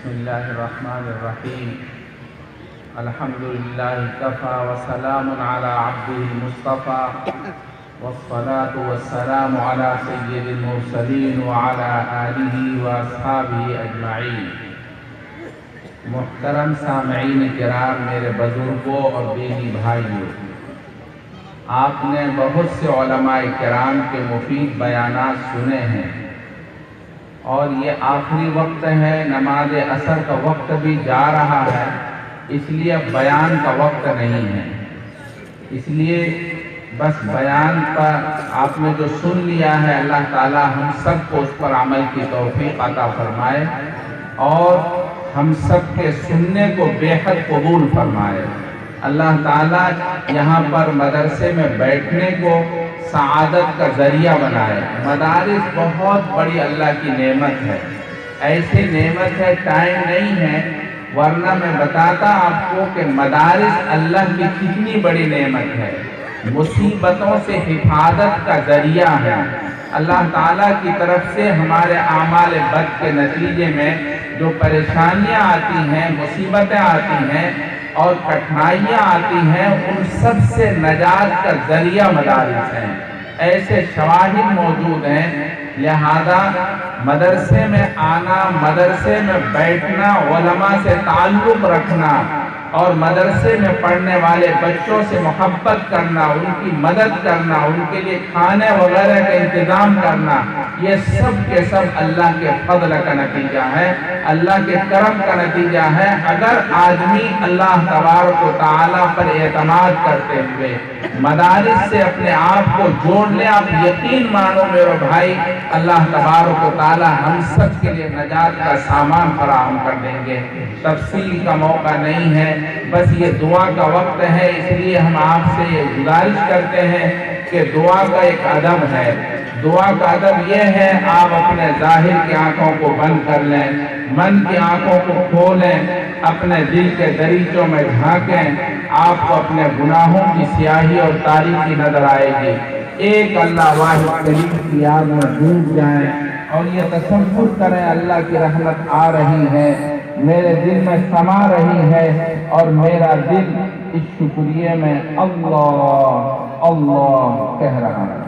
بسم اللہ الرحمن الرحیم الحمدللہ کفا وسلام علی عبدہ المصطفى والصلاة والسلام علی سید المرسلین وعلی آلہ واصحابہ اجمعین۔ محترم سامعین کرام، میرے بزرگوں اور دینی بھائیوں، آپ نے بہت سے علماء کرام کے مفید بیانات سنے ہیں، اور یہ آخری وقت ہے، نماز عصر کا وقت بھی جا رہا ہے، اس لیے اب بیان کا وقت نہیں ہے۔ اس لیے بس بیان پر آپ نے جو سن لیا ہے، اللہ تعالی ہم سب کو اس پر عمل کی توفیق عطا فرمائے اور ہم سب کے سننے کو بے حد قبول فرمائے۔ اللہ تعالی یہاں پر مدرسے میں بیٹھنے کو سعادت کا ذریعہ بنائے۔ مدارس بہت بڑی اللہ کی نعمت ہے، ایسی نعمت ہے، ٹائم نہیں ہے، ورنہ میں بتاتا آپ کو کہ مدارس اللہ کی کتنی بڑی نعمت ہے، مصیبتوں سے حفاظت کا ذریعہ ہے۔ اللہ تعالیٰ کی طرف سے ہمارے اعمال بد کے نتیجے میں جو پریشانیاں آتی ہیں، مصیبتیں آتی ہیں اور کٹھنائیاں آتی ہیں، ان سب سے نجات کا ذریعہ مدارس ہیں۔ ایسے شواہد موجود ہیں، لہذا مدرسے میں آنا، مدرسے میں بیٹھنا، علماء سے تعلق رکھنا اور مدرسے میں پڑھنے والے بچوں سے محبت کرنا، ان کی مدد کرنا، ان کے لیے کھانے وغیرہ کا انتظام کرنا، یہ سب کے سب اللہ کے فضل کا نتیجہ ہے، اللہ کے کرم کا نتیجہ ہے۔ اگر آدمی اللہ تبارک و تعالیٰ پر اعتماد کرتے ہوئے مدارس سے اپنے آپ کو جوڑ لے، آپ یقین مانو میرے بھائی، اللہ تبارک و تعالیٰ ہم سب کے لیے نجات کا سامان فراہم کر دیں گے۔ تفصیل کا موقع نہیں ہے، بس یہ دعا کا وقت ہے، اس لیے ہم آپ سے یہ گزارش کرتے ہیں کہ دعا کا ایک ادب ہے۔ دعا کا ادب یہ ہے، آپ اپنے ظاہر کی آنکھوں کو بند کر لیں، من کی آنکھوں کو کھولیں، اپنے دل کے دریچوں میں جھانکیں، آپ کو اپنے گناہوں کی سیاہی اور تاریکی نظر آئے گی۔ ایک اللہ واحد کریم کی یاد میں ڈوب جائیں اور یہ تصور کریں اللہ کی رحمت آ رہی ہے، میرے دل میں سما رہی ہے اور میرا دل اس شکریہ میں اللہ اللہ کہہ رہا ہے۔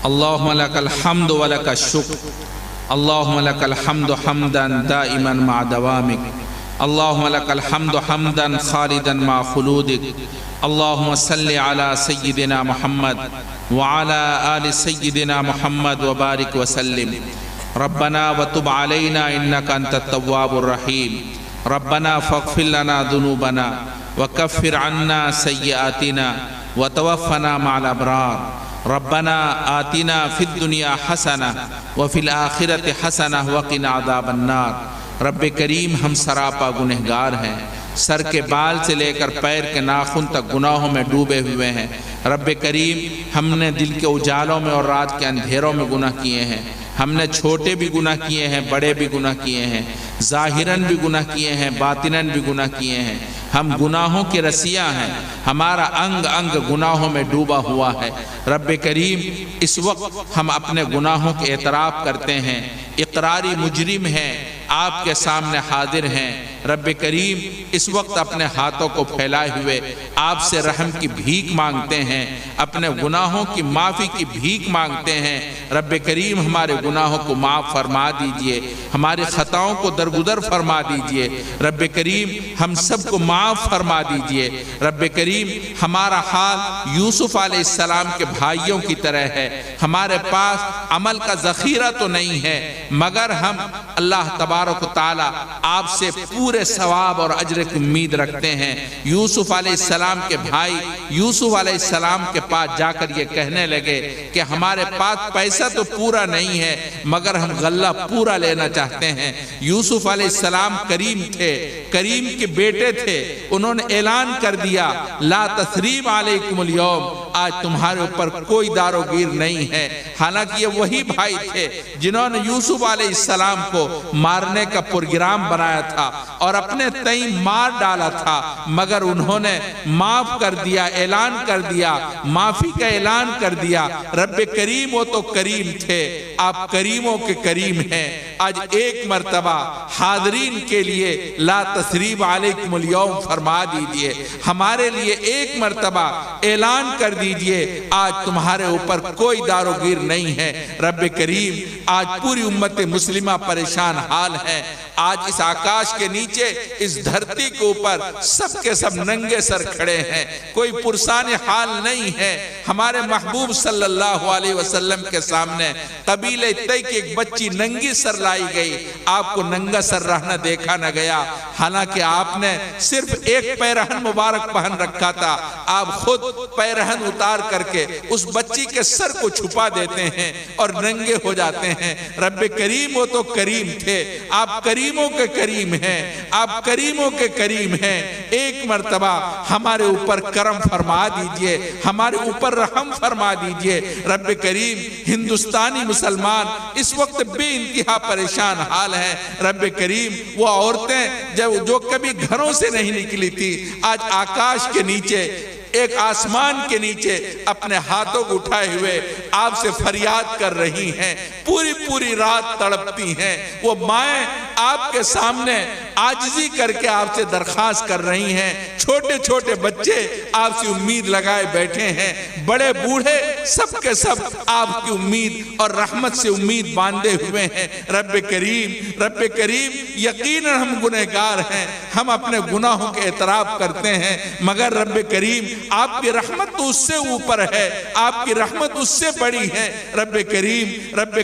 اللہم لک الحمد و لک الشکر، اللہم لک الحمد حمدا دائما مع دوامک، اللہم لک الحمد حمدا خالدا مع خلودک، اللہم صلی علی سیدنا محمد وعلی آل سیدنا محمد وبارک وسلم۔ ربنا وتب علینا انک انت التواب الرحیم، ربنا فاغفر لنا ذنوبنا وکفر عنا سیئاتنا وتوفنا مع الابرار، ربنا آتنا فی الدنیا حسنہ وفی الآخرۃ حسنہ وقنا عذاب النار۔ رب کریم، ہم سراپا گنہگار ہیں، سر کے بال سے لے کر پیر کے ناخن تک گناہوں میں ڈوبے ہوئے ہیں۔ رب کریم، ہم نے دل کے اجالوں میں اور رات کے اندھیروں میں گناہ کیے ہیں، ہم نے چھوٹے بھی گناہ کیے ہیں، بڑے بھی گناہ کیے ہیں، ظاہراً بھی گناہ کیے ہیں، باطناً بھی گناہ کیے ہیں۔ ہم گناہوں کے رسیاں ہیں، ہمارا انگ انگ گناہوں میں ڈوبا ہوا ہے۔ رب کریم، اس وقت ہم اپنے گناہوں کے اعتراف کرتے ہیں، اقراری مجرم ہیں، آپ کے سامنے حاضر ہیں۔ رب کریم، اس وقت اپنے ہاتھوں کو پھیلائے ہوئے آپ سے رحم کی بھیک مانگتے ہیں، اپنے گناہوں کی معافی کی بھیک مانگتے ہیں۔ رب کریم، ہمارے گناہوں کو معاف فرما دیجئے، ہماری خطاؤں کو درگزر فرما دیجئے۔ رب کریم، ہم سب کو معاف فرما دیجئے۔ رب کریم، ہمارا حال یوسف علیہ السلام کے بھائیوں کی طرح ہے، ہمارے پاس عمل کا ذخیرہ تو نہیں ہے، مگر ہم اللہ تبارک و تعالی آپ سے پورے ثواب اور اجر کی امید رکھتے ہیں۔ یوسف علیہ السلام کے بھائی یوسف علیہ السلام کے پاس جا کر یہ کہنے لگے کہ ہمارے پاس پیسہ تو پورا نہیں ہے، مگر ہم غلہ پورا لینا چاہتے ہیں۔ یوسف علیہ السلام کریم تھے، کریم کے بیٹے تھے، انہوں نے اعلان کر دیا لا تثریب علیکم اليوم، آج تمہارے اوپر کوئی داروگیر نہیں ہے۔ حالانکہ یہ وہی بھائی تھے جنہوں نے یوسف علیہ السلام کو مارنے کا پروگرام بنایا تھا اور اپنے تئیں مار ڈالا تھا، مگر انہوں نے معاف کر دیا، اعلان کر دیا، معافی کا اعلان کر دیا۔ رب کریم وہ تو کریم تھے، آپ کریموں کے کریم ہیں۔ آج ایک مرتبہ حاضرین کے لیے لا تثریب علیکم اليوم فرما دیجئے، ہمارے لیے ایک مرتبہ اعلان کر دیجئے آج تمہارے اوپر کوئی داروگیر نہیں ہے۔ رب کریم آج پوری امت مسلمہ پریشان حال ہے۔ آج اس آکاش کے نیچے، اس دھرتی کے اوپر سب کے سب ننگے سر کھڑے ہیں، کوئی پرسان حال نہیں ہے۔ ہمارے محبوب صلی اللہ علیہ وسلم کے سامنے قبیلہ تی کی ایک بچی ننگی سر لائی گئی، آپ کو ننگا سر رہنا دیکھا نہ گیا، حالانکہ آپ نے صرف ایک پیرہن مبارک پہن رکھا تھا۔ آپ خود پیرہن اتار کر کے اس بچی کے سر کو چھپا دیتے ہیں اور ننگے ہو جاتے ہیں۔ رب کریم وہ تو کریم تھے، آپ کریموں کے کریم ہیں، آپ کریموں کے کریم ہیں۔ ایک مرتبہ ہمارے اوپر کرم فرما دیجئے، ہمارے اوپر رحم فرما دیجئے۔ رب کریم ہندوستانی مسلمان اس وقت بے انتہا پریشان حال ہے۔ رب کریم وہ عورتیں جو کبھی گھروں سے نہیں نکلی تھی، آج آکاش کے نیچے، ایک آسمان کے نیچے اپنے ہاتھوں کو اٹھائے ہوئے آپ سے فریاد کر رہی ہیں، پوری رات تڑپتی ہیں۔ وہ مائیں آپ کے سامنے عاجزی کر کے آپ سے درخواست کر رہی ہیں، چھوٹے چھوٹے بچے آپ سے امید لگائے بیٹھے ہیں، بڑے بوڑھے سب کے سب آپ کی امید اور رحمت سے امید باندھے ہوئے ہیں۔ رب کریم یقیناً ہم گنہگار ہیں، ہم اپنے گناہوں کے اعتراف کرتے ہیں، مگر رب کریم آپ کی رحمت تو اس سے اوپر ہے، آپ کی رحمت اس سے بڑی ہے۔ رب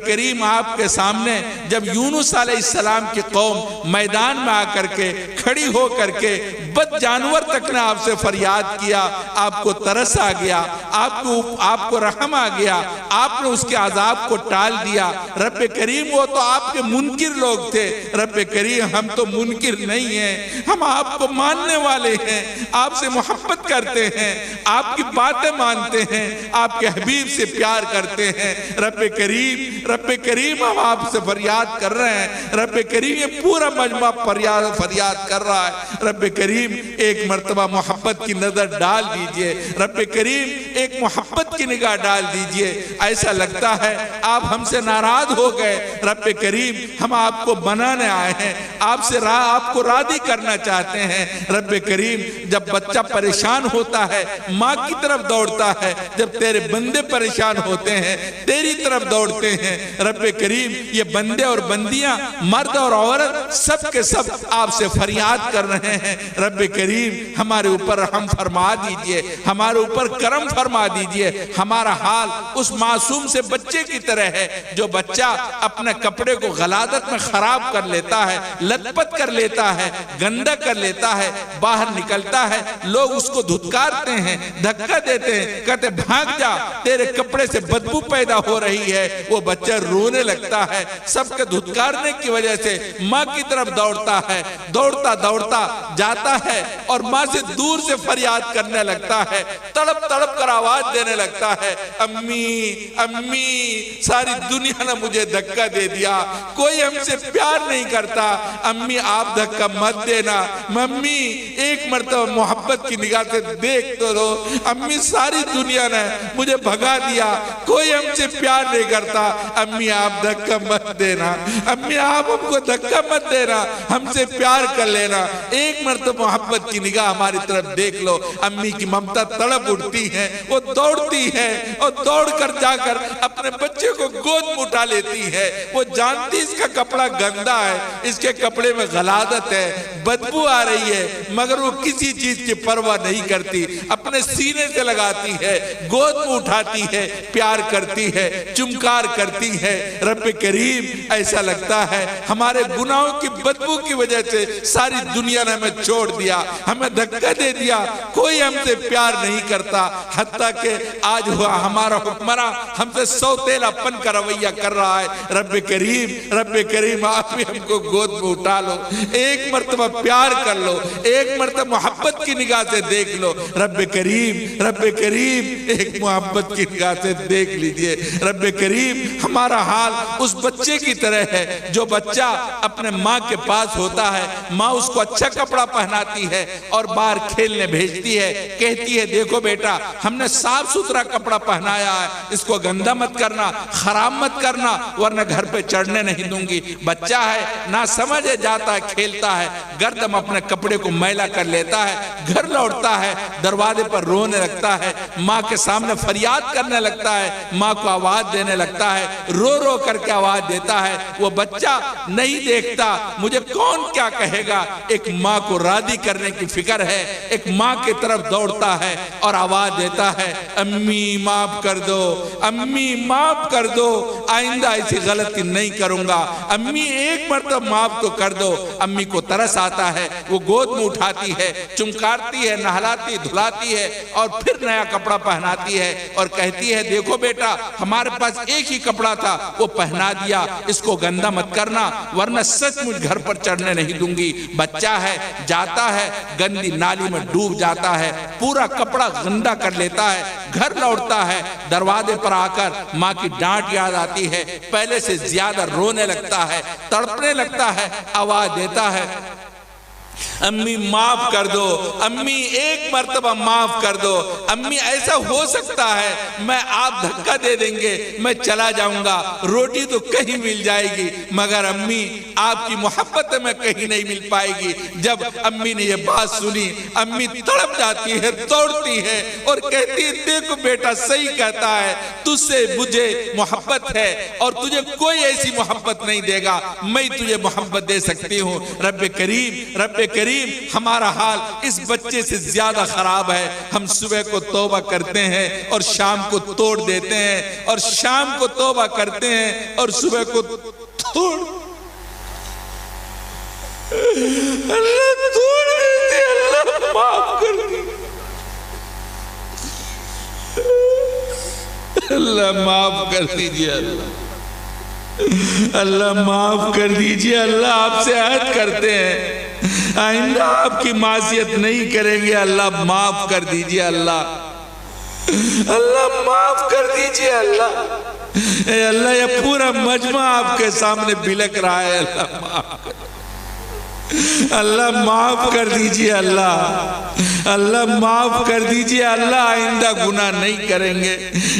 کریم آپ کے سامنے جب یونس علیہ السلام کی قوم میدان میں آ کر کے کھڑی ہو کر کے بد جانور تک نے آپ سے فریاد کیا، آپ کو ترس آ گیا، آپ کو رحم آ گیا، آپ نے اس کے عذاب کو ٹال دیا۔ رب کریم وہ تو آپ کے منکر لوگ تھے، رب کریم ہم تو منکر نہیں ہیں، ہم آپ کو ماننے والے ہیں، آپ سے محبت کرتے ہیں، آپ کی باتیں مانتے ہیں، آپ کے حبیب سے پیار کرتے ہیں۔ رب کریم ہم آپ سے فریاد کر رہے ہیں، رب کریم یہ پورا مجمع فریاد کر رہا ہے۔ رب کریم ایک مرتبہ محبت کی نظر ڈال دیجئے، رب کریم ایک محبت کی نگاہ ڈال دیجئے۔ ایسا لگتا ہے آپ ہم سے ناراض ہو گئے، رب کریم ہم آپ کو بنانے آئے ہیں، آپ کو راضی کرنا چاہتے ہیں۔ رب کریم جب بچہ پریشان ہوتا ہے ماں کی طرف دوڑتا ہے، جب تیرے بندے پریشان ہوتے ہیں تیری طرف دوڑتے ہیں۔ رب کریم یہ بندے اور بندیاں، مرد اور عورت سب کے سب آپ سے فریاد کر رہے ہیں۔ رب کریم ہمارے اوپر رحم فرما دیجئے، ہمارے اوپر کرم فرما دیجئے۔ ہمارا حال اس معصوم سے بچے کی طرح ہے جو بچہ اپنے کپڑے کو غلادت میں خراب کر لیتا ہے، لت پت کر لیتا ہے، گندا کر لیتا ہے، باہر نکلتا ہے، لوگ اس کو دھتکارتے ہیں، دھکا دیتے ہیں، کہتے بھاگ جا، تیرے کپڑے سے بدبو پیدا ہو رہی ہے۔ وہ بچہ رونے لگتا ہے، سب کے دھتکارنے کی وجہ سے ماں کی طرف دوڑتا ہے، دوڑتا جاتا ہے اور ماں سے دور سے فریاد کرنے لگتا ہے، تڑپ کر آواز دینے لگتا ہے، امی ساری دنیا نے مجھے دھکا دے دیا، کوئی ہم سے پیار نہیں کرتا، امی آپ دھکا مت دینا، ممی ایک مرتبہ محبت کی نگاہ سے دیکھ تو لو، امی ساری دنیا نے مجھے بھگا دیا، کوئی ہم سے پیار نہیں کرتا، امی آپ دھکا مت دینا، امی آپ ہم کو دھکا مت دینا، ہم سے پیار کر لینا۔ ایک مرتبہ محبت کی نگاہ ہماری طرف دیکھ لو، امی کی ممتا تڑپ اٹھتی ہے، وہ دوڑتی ہے اور دوڑ کر جا کر اپنے بچے کو گود میں اٹھا لیتی ہے۔ وہ جانتی اس کا کپڑا گندا ہے، اس کے کپڑے میں غلادت ہے، بدبو آ رہی ہے، مگر وہ کسی چیز کی پرواہ نہیں کرتی، اپنے سینے سے لگاتی ہے، گود میں اٹھاتی ہے، پیار کرتی ہے، چمکار کرتی ہے۔ رب کریم ایسا لگتا ہے ہمارے گناہوں کی بدبو کی وجہ سے ساری دنیا نے ہمیں چھوڑ دیا، ہمیں دھکا دے دیا، کوئی ہم سے پیار نہیں کرتا، حتیٰ کہ آج ہمارا حکمراں ہم سے سوتیلا پن کا رویہ کر رہا ہے۔ رب کریم آپ بھی ہم کو گود میں اٹھا لو، ایک مرتبہ پیار کر لو، ایک مرتبہ محبت کی نگاہ سے دیکھ لو۔ رب کریم ایک محبت کی نگاہ سے دیکھ لیجئے۔ رب کریم ہمارا حال اس بچے کی طرح ہے جو بچہ اپنے ماں کے پاس ہوتا ہے، ماں اس کو اچھا کپڑا پہناتی ہے اور باہر کھیلنے بھیجتی ہے، کہتی ہے دیکھو بیٹا ہم نے صاف ستھرا کپڑا پہنایا ہے، اس کو گندا مت کرنا، خراب مت کرنا ورنہ گھر پہ چڑھنے نہیں دوں گی۔ بچہ ہے نہ سمجھے جاتا ہے، کھیلتا ہے، گردم اپنے کپڑے کو میلا کر لیتا ہے، گھر لوٹتا ہے، دروازے پر رونے لگتا ہے، ماں کے سامنے فریاد کرنے لگتا ہے، ماں کو آواز دینے لگتا ہے، رو رو کر کے آواز دیتا ہے۔ وہ بچہ نہیں دیکھتا مجھے کون کیا کہے گا، ایک ماں کو راضی کرنے کی فکر ہے، ایک ماں کی طرف دوڑتا ہے اور آواز دیتا ہے امی معاف کر دو، امی معاف کر دو، آئندہ ایسی غلطی نہیں کروں گا، امی ایک مرتبہ معاف تو کر دو۔ امی کو ترس آتا ہے، وہ گود میں اٹھاتی ہے، چمکارتی ہے، نہلاتی دھلاتی ہے اور پھر نیا کپڑا پہناتی ہے اور کہتی ہے دیکھو بیٹا ہمارے پاس ایک ہی کپڑا تھا وہ پہنا دیا، اس کو گندا مت کرنا ورنہ سچ مجھ گھر پر چڑھنے نہیں دوں گی۔ بچہ ہے جاتا ہے گندی نالی میں ڈوب جاتا ہے، پورا کپڑا گندا کر لیتا ہے، گھر لوٹتا ہے، دروازے پر آ کر ماں کی ڈانٹ یاد آتی ہے، پہلے سے زیادہ رونے لگتا ہے، تڑپنے لگتا ہے، آواز دیتا ہے امی معاف کر دو، امی ایک مرتبہ معاف کر دو، امی ایسا ہو سکتا ہے میں آپ دھکا دے دیں گے میں چلا جاؤں گا، روٹی تو کہیں مل جائے گی مگر امی آپ کی محبت میں کہیں نہیں مل پائے گی۔ جب امی نے یہ بات سنی امی تڑپ جاتی ہے، توڑتی ہے اور کہتی ہے دیکھو بیٹا صحیح کہتا ہے، تجھ سے مجھے محبت ہے اور تجھے کوئی ایسی محبت نہیں دے گا، میں تجھے محبت دے سکتی ہوں۔ رب کریم ہمارا حال اس بچے سے زیادہ خراب ہے، ہم صبح کو توبہ کرتے ہیں اور شام کو توڑ دیتے ہیں، اور شام کو توبہ کرتے ہیں اور صبح کو توڑ اللہ توڑ دیتے ہیں۔ اللہ معاف کر دی، اللہ معاف کر دیجئے، اللہ معاف کر دیجئے۔ اللہ آپ سے عہد کرتے ہیں آئندہ آپ کی معصیت نہیں کریں گے، اللہ معاف کر دیجئے، اللہ معاف کر دیجئے۔ اے اللہ یہ پورا مجمع آپ کے سامنے بلک رہا ہے، اللہ معاف کر دیجئے، اللہ معاف کر دیجئے، اللہ آئندہ گناہ نہیں کریں گے۔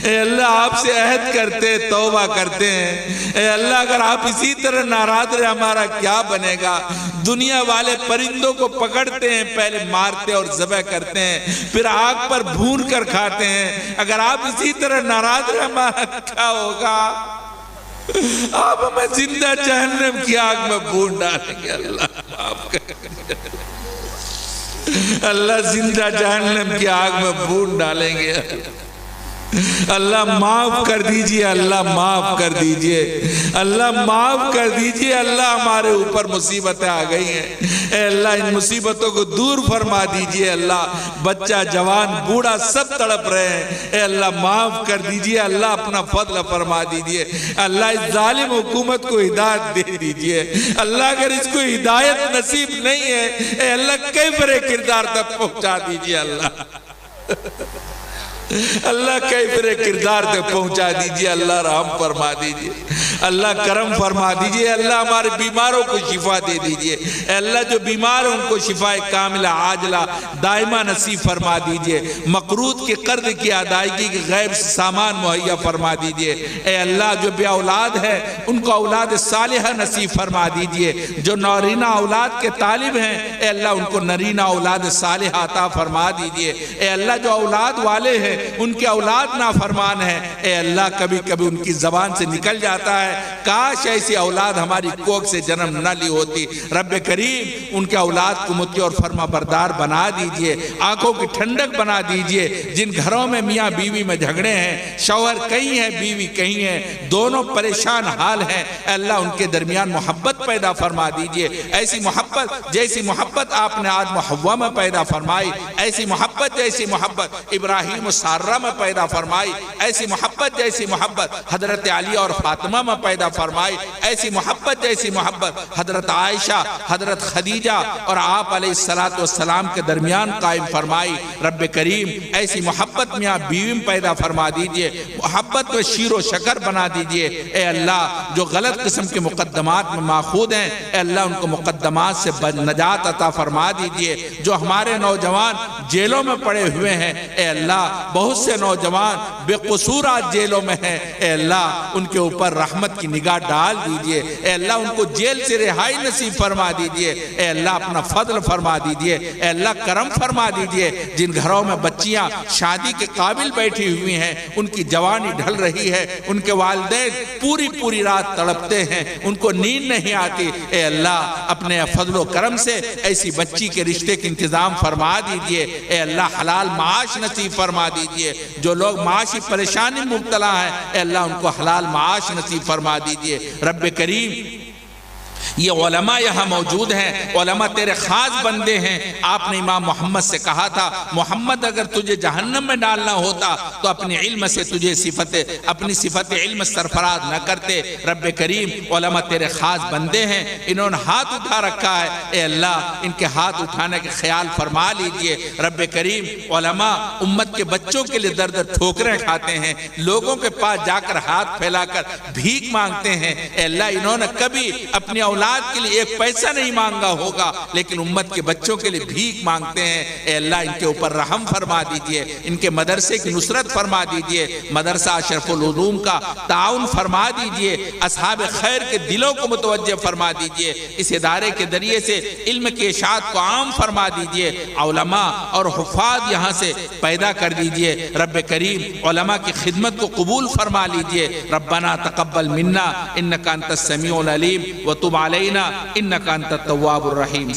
اے اللہ آپ سے عہد کرتے توبہ کرتے ہیں، اے اللہ اگر آپ اسی طرح ناراض رہے ہمارا کیا بنے گا؟ دنیا والے پرندوں کو پکڑتے ہیں، پہلے مارتے اور ذبح کرتے ہیں، پھر آگ پر بھون کر کھاتے ہیں، اگر آپ اسی طرح ناراض رہے ہمارا کیا ہوگا؟ آپ ہمیں زندہ جہنم کی آگ میں بھون ڈالیں گے، اللہ معاف کر، اللہ زندہ جہنم کی آگ میں بھون ڈالیں گے، اللہ معاف کر دیجئے، اللہ معاف کر دیجئے، اللہ معاف کر دیجئے۔ اللہ ہمارے اوپر مصیبتیں آ گئی ہیں، اے اللہ ان مصیبتوں کو دور فرما دیجئے، اللہ بچہ جوان بوڑھا سب تڑپ رہے ہیں، اے اللہ معاف کر دیجئے، اللہ اپنا فضل فرما دیجئے، اللہ اس ظالم حکومت کو ہدایت دے دیجئے، اللہ اگر اس کو ہدایت نصیب نہیں ہے اے اللہ کیفر کردار تک پہنچا دیجئے، اللہ کیفر کردار تک پہنچا دیجئے، اللہ رحم فرما دیجئے، اللہ کرم فرما دیجئے، اللہ ہمارے بیماروں کو شفا دے دیجئے، اے اللہ جو بیمار ہیں ان کو شفا کاملہ عاجلہ دائمہ نصیب فرما دیجئے، مقروض کے قرض کی ادائیگی کے غیب سامان مہیا فرما دیجئے، اے اللہ جو بے اولاد ہے ان کو اولاد صالحہ نصیب فرما دیجئے، جو نارینہ اولاد کے طالب ہیں اے اللہ ان کو نرینہ اولاد صالحہ عطا فرما دیجئے، اے اللہ جو اولاد والے ہیں ان کے اولاد نافرمان ہے، اے اللہ کبھی کبھی ان کی زبان سے نکل جاتا ہے کاش ایسی اولاد ہماری کوکھ سے جنم نہ لی ہوتی۔ رب کریم ان کے اولاد کو مطیع اور فرما بردار بنا دیجئے، آنکھوں کی ٹھنڈک بنا دیجئے۔ جن گھروں میں میاں بیوی میں جھگڑے ہیں، شوہر کہیں ہے بیوی کہیں ہے، دونوں پریشان حال ہیں، اے اللہ ان کے درمیان محبت پیدا فرما دیجئے۔ ایسی محبت جیسی محبت آپ نے آدم و حوا میں پیدا فرمائی، ایسی محبت جیسی محبت ابراہیم و سارہ میں پیدا فرمائی، ایسی محبت جیسی محبت حضرت علی اور فاطمہ میں پیدا فرمائی، ایسی محبت جیسی محبت حضرت عائشہ، حضرت خدیجہ اور آپ علیہ السلام کے درمیان قائم فرمائی۔ رب کریم ایسی محبت میاں بیوی میں پیدا فرما دیجئے، محبت کو شیر و شکر بنا دیجئے۔ اے اللہ جو غلط قسم کے مقدمات میں ماخوذ ہیں، اے اللہ ان کو مقدمات سے نجات عطا فرما دیجئے۔ جو ہمارے نوجوان جیلوں میں پڑے ہوئے ہیں، اے اللہ بہت سے نوجوان بے قصور آج جیلوں میں ہیں، اے اللہ ان کے اوپر رحمت کی نگاہ ڈال دیجئے۔ اے اللہ ان کو جیل سے رہائی نصیب فرما دیجئے۔ اے اللہ اپنا فضل فرما دیجئے، اے اللہ کرم فرما دیجئے۔ جن گھروں میں بچیاں شادی کے قابل بیٹھی ہوئی ہیں، ان کی جوانی ڈھل رہی ہے، ان کے والدین پوری رات تڑپتے ہیں، ان کو نیند نہیں آتی، اے اللہ اپنے فضل و کرم سے ایسی بچی کے رشتے کے انتظام فرما دیجئے۔ اے اللہ حلال معاش نصیب فرما دیجئے۔ جو لوگ معاشی پریشانی مبتلا ہیں، اے اللہ ان کو حلال معاش نصیب فرما دیجئے۔ رب کریم یہ علماء یہاں موجود ہیں، علماء تیرے خاص بندے ہیں۔ آپ نے امام محمد سے کہا تھا محمد اگر تجھے جہنم میں ڈالنا ہوتا تو اپنے علم سے تجھے اپنی صفت علم سرفراز نہ کرتے۔ رب کریم علماء تیرے خاص بندے ہیں، انہوں نے ہاتھ اٹھا رکھا ہے، اے اللہ ان کے ہاتھ اٹھانے کے خیال فرما لیجئے۔ رب کریم علماء امت کے بچوں کے لیے در در ٹھوکریں کھاتے ہیں، لوگوں کے پاس جا کر ہاتھ پھیلا کر بھیک مانگتے ہیں، اے اللہ انہوں نے کبھی اپنی اولاد کے لیے ایک پیسہ نہیں مانگا ہوگا، لیکن امت کے بچوں کے لیے بھیک مانگتے ہیں۔ اے اللہ ان کے اوپر رحم فرما دیجئے، ان کے مدرسے کی نصرت فرما دیجئے، مدرسہ اشرف العلوم کا تعاون فرما دیجئے، اصحاب خیر کے دلوں کو متوجہ فرما دیجئے، اس ادارے کے ذریعے سے علم کی اشاعت کو عام فرما دیجئے، علماء اور حفاظ یہاں سے پیدا کر دیجئے۔ رب کریم علماء کی خدمت کو قبول فرما لیجئے۔ ربنا تقبل منا انک انت السمیع العلیم وتب علینا انک انت التواب الرحیم۔